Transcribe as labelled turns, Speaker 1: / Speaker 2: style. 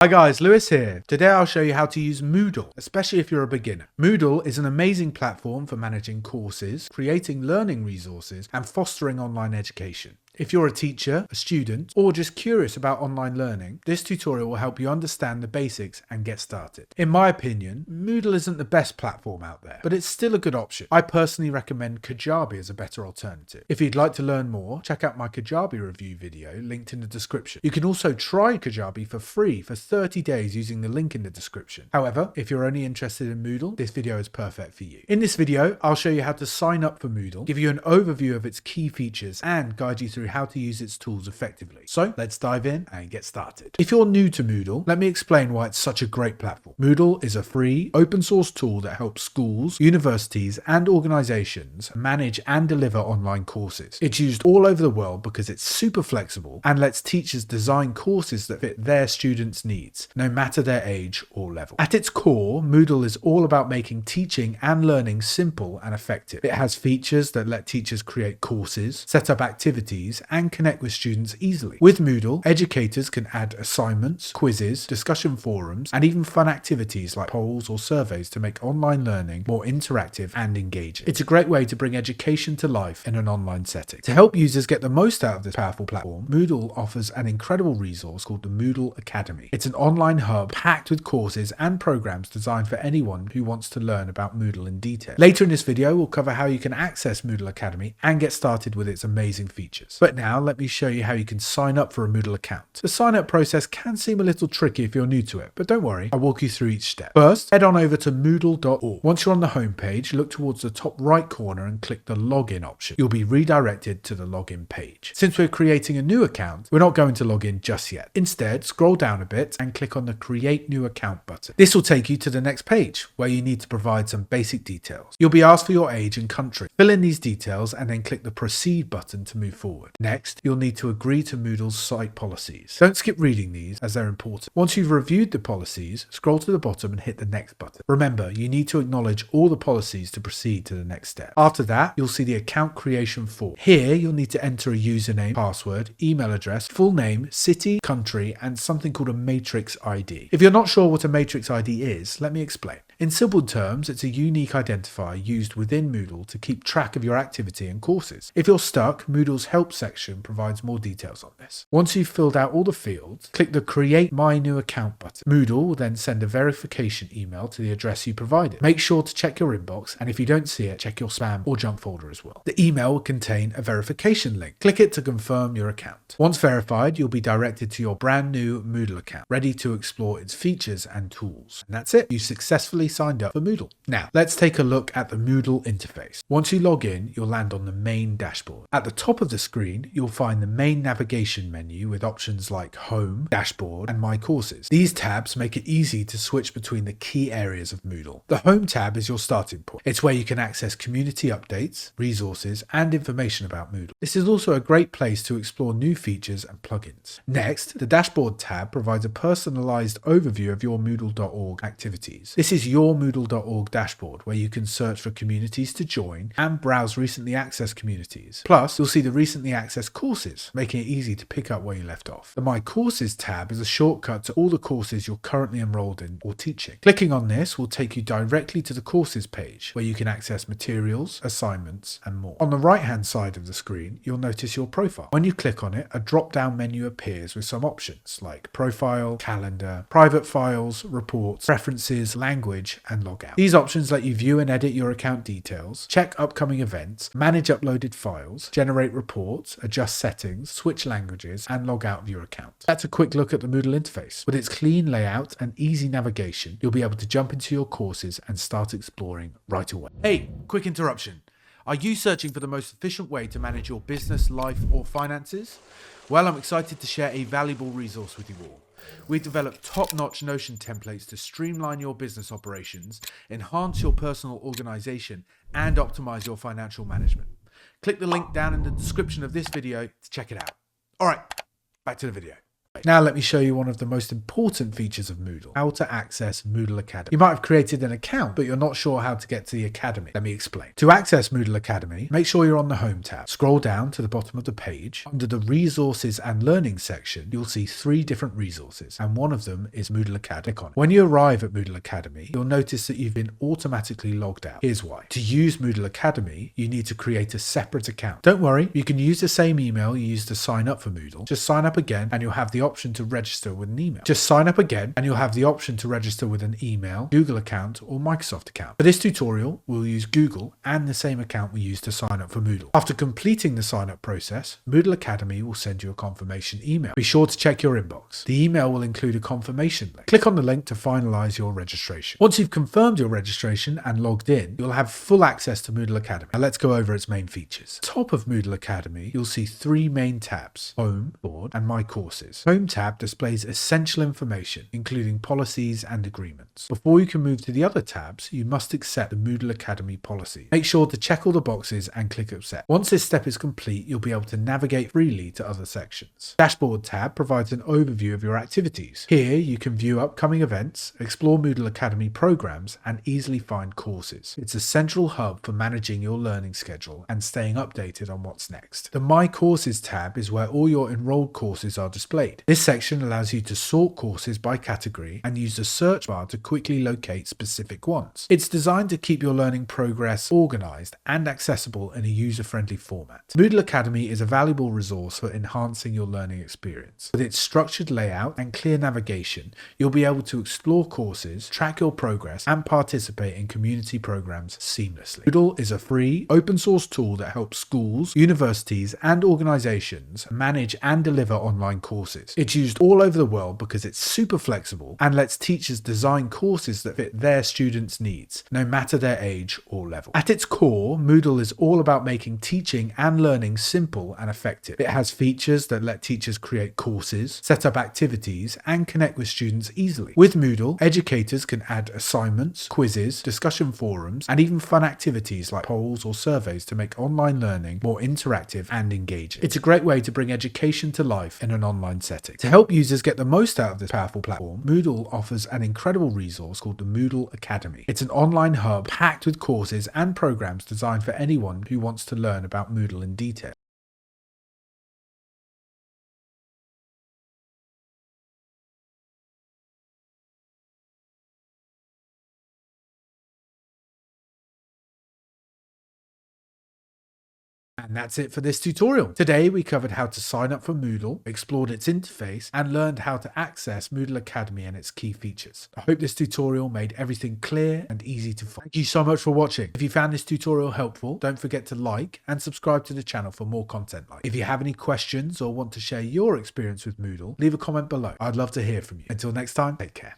Speaker 1: Hi guys, Lewis here. Today I'll show you how to use Moodle, especially if you're a beginner. Moodle is an amazing platform for managing courses, creating learning resources, and fostering online education. If you're a teacher, a student, or just curious about online learning, this tutorial will help you understand the basics and get started. In my opinion, Moodle isn't the best platform out there, but it's still a good option. I personally recommend Kajabi as a better alternative. If you'd like to learn more, check out my Kajabi review video linked in the description. You can also try Kajabi for free for 30 days using the link in the description. However, if you're only interested in Moodle, this video is perfect for you. In this video, I'll show you how to sign up for Moodle, give you an overview of its key features, and guide you through how to use its tools effectively. So let's dive in and get started. If you're new to Moodle, let me explain why it's such a great platform. Moodle is a free, open source tool that helps schools, universities, and organizations manage and deliver online courses. It's used all over the world because it's super flexible and lets teachers design courses that fit their students' needs, no matter their age or level. At its core, Moodle is all about making teaching and learning simple and effective. It has features that let teachers create courses, set up activities, and connect with students easily. With Moodle, educators can add assignments, quizzes, discussion forums, and even fun activities like polls or surveys to make online learning more interactive and engaging. It's a great way to bring education to life in an online setting. To help users get the most out of this powerful platform, Moodle offers an incredible resource called the Moodle Academy. It's an online hub packed with courses and programs designed for anyone who wants to learn about Moodle in detail. Later in this video, we'll cover how you can access Moodle Academy and get started with its amazing features. But now let me show you how you can sign up for a Moodle account. The sign up process can seem a little tricky if you're new to it, but don't worry, I'll walk you through each step. First, head on over to moodle.org. Once you're on the home page, look towards the top right corner and click the login option. You'll be redirected to the login page. Since we're creating a new account, we're not going to log in just yet. Instead, scroll down a bit and click on the Create New Account button. This will take you to the next page, where you need to provide some basic details. You'll be asked for your age and country. Fill in these details and then click the Proceed button to move forward. Next, you'll need to agree to Moodle's site policies. Don't skip reading these as they're important. Once you've reviewed the policies, scroll to the bottom and hit the Next button. Remember, you need to acknowledge all the policies to proceed to the next step. After that, you'll see the account creation form. Here, you'll need to enter a username, password, email address, full name, city, country, and something called a matrix ID. If you're not sure what a matrix ID is, let me explain. In simple terms, it's a unique identifier used within Moodle to keep track of your activity and courses. If you're stuck, Moodle's help section provides more details on this. Once you've filled out all the fields, click the Create My New Account button. Moodle will then send a verification email to the address you provided. Make sure to check your inbox, and if you don't see it, check your spam or junk folder as well. The email will contain a verification link. Click it to confirm your account. Once verified, you'll be directed to your brand new Moodle account, ready to explore its features and tools. And that's it. You successfully signed up for Moodle. Now, let's take a look at the Moodle interface. Once you log in, you'll land on the main dashboard. At the top of the screen, you'll find the main navigation menu with options like Home, Dashboard, and My Courses. These tabs make it easy to switch between the key areas of Moodle. The Home tab is your starting point. It's where you can access community updates, resources, and information about Moodle. This is also a great place to explore new features and plugins. Next, the Dashboard tab provides a personalized overview of your Moodle.org activities. This is your Moodle.org dashboard, where you can search for communities to join and browse recently accessed communities. Plus, you'll see the recently accessed courses, making it easy to pick up where you left off. The My Courses tab is a shortcut to all the courses you're currently enrolled in or teaching. Clicking on this will take you directly to the courses page, where you can access materials, assignments, and more. On the right-hand side of the screen, you'll notice your profile. When you click on it, a drop-down menu appears with some options like profile, calendar, private files, reports, preferences, language, and logout. These options let you view and edit your account details, check upcoming events, manage uploaded files, generate reports, adjust settings, switch languages, and log out of your account. That's a quick look at the Moodle interface. With its clean layout and easy navigation, you'll be able to jump into your courses and start exploring right away. Hey, quick interruption. Are you searching for the most efficient way to manage your business, life, or finances? Well, I'm excited to share a valuable resource with you all. We've developed top-notch Notion templates to streamline your business operations, enhance your personal organization, and optimize your financial management. Click the link down in the description of this video to check it out. All right, back to the video. template. Now let me show you one of the most important features of Moodle, how to access Moodle Academy. You might have created an account, but you're not sure how to get to the Academy. Let me explain. To access Moodle Academy, make sure you're on the Home tab. Scroll down to the bottom of the page. Under the Resources and Learning section, you'll see 3 different resources, and one of them is Moodle Academy. Click on it. When you arrive at Moodle Academy, you'll notice that you've been automatically logged out. Here's why. To use Moodle Academy, you need to create a separate account. Don't worry, you can use the same email you used to sign up for Moodle. Just sign up again and you'll have the option to register with an email. Just sign up again and you'll have the option to register with an email, Google account or Microsoft account. For this tutorial, we'll use Google and the same account we used to sign up for Moodle. After completing the sign up process, Moodle Academy will send you a confirmation email. Be sure to check your inbox. The email will include a confirmation link. Click on the link to finalize your registration. Once you've confirmed your registration and logged in, you'll have full access to Moodle Academy. Now let's go over its main features. Top of Moodle Academy, you'll see 3 main tabs: Home, Board, and My Courses. Home tab displays essential information, including policies and agreements. Before you can move to the other tabs, you must accept the Moodle Academy policy. Make sure to check all the boxes and click accept. Once this step is complete, you'll be able to navigate freely to other sections. Dashboard tab provides an overview of your activities. Here you can view upcoming events, explore Moodle Academy programs, and easily find courses. It's a central hub for managing your learning schedule and staying updated on what's next. The My Courses tab is where all your enrolled courses are displayed. This section allows you to sort courses by category and use the search bar to quickly locate specific ones. It's designed to keep your learning progress organized and accessible in a user-friendly format. Moodle Academy is a valuable resource for enhancing your learning experience. With its structured layout and clear navigation, you'll be able to explore courses, track your progress, and participate in community programs seamlessly. Moodle is a free, open source tool that helps schools, universities, and organizations manage and deliver online courses. It's used all over the world because it's super flexible and lets teachers design courses that fit their students' needs, no matter their age or level. At its core, Moodle is all about making teaching and learning simple and effective. It has features that let teachers create courses, set up activities, and connect with students easily. With Moodle, educators can add assignments, quizzes, discussion forums, and even fun activities like polls or surveys to make online learning more interactive and engaging. It's a great way to bring education to life in an online setting. To help users get the most out of this powerful platform, Moodle offers an incredible resource called the Moodle Academy. It's an online hub packed with courses and programs designed for anyone who wants to learn about Moodle in detail. And that's it for this tutorial. Today we covered how to sign up for Moodle, explored its interface, and learned how to access Moodle Academy and its key features. I hope this tutorial made everything clear and easy to find. Thank you so much for watching. If you found this tutorial helpful, don't forget to like and subscribe to the channel for more content like. If you have any questions or want to share your experience with Moodle, leave a comment below. I'd love to hear from you. Until next time, take care.